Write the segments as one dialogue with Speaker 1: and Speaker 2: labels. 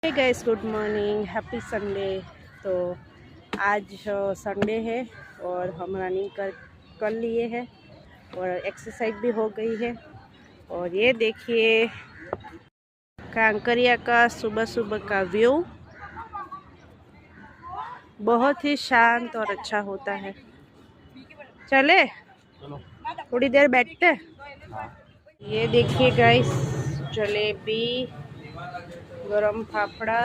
Speaker 1: हे guys, good morning, happy Sunday. तो आज Sunday है और हम रनिंग कर लिए हैं और एक्सरसाइज भी हो गई है। और ये देखिए कांकरिया का सुबह सुबह का व्यू बहुत ही शांत और अच्छा होता है। चले थोड़ी देर बैठते। ये देखिए गाइस, जलेबी, गरम फाफड़ा,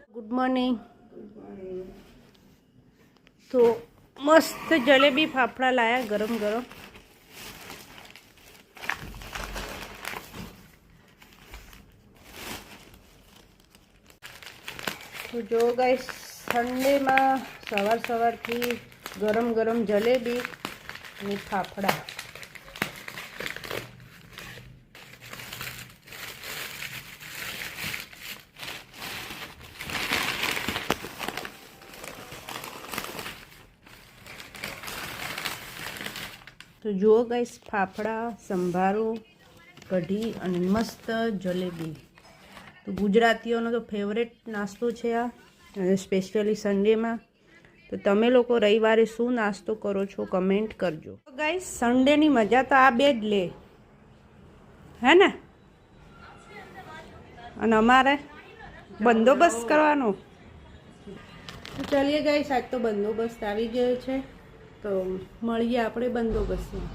Speaker 1: गुड मॉर्निंग। तो मस्त जलेबी फाफड़ा लाया गरम गरम। तो जो गाइस संडे में सवार थी गरम गरम जलेबी અને ફાફડા। તો જુઓ ગાઈસ, ફાફડા, સંભારો, કઢી અને મસ્ત જલેબી। તો ગુજરાતીઓનો તો ફેવરેટ નાસ્તો છે આ, અને સ્પેશિયલી સન્ડેમાં। તો તમે લોકો રવિવારે શું નાસ્તો કરો છો કમેન્ટ કરજો। તો ગાઈસ સન્ડેની મજા તો આ બે જ લે, હે ને? અને અમારે બંદોબસ્ત કરવાનો। તો ચાલીએ ગાઈસ, આજ તો બંદોબસ્ત આવી ગયો છે, તો મળીએ આપણે બંદોબસ્તમાં।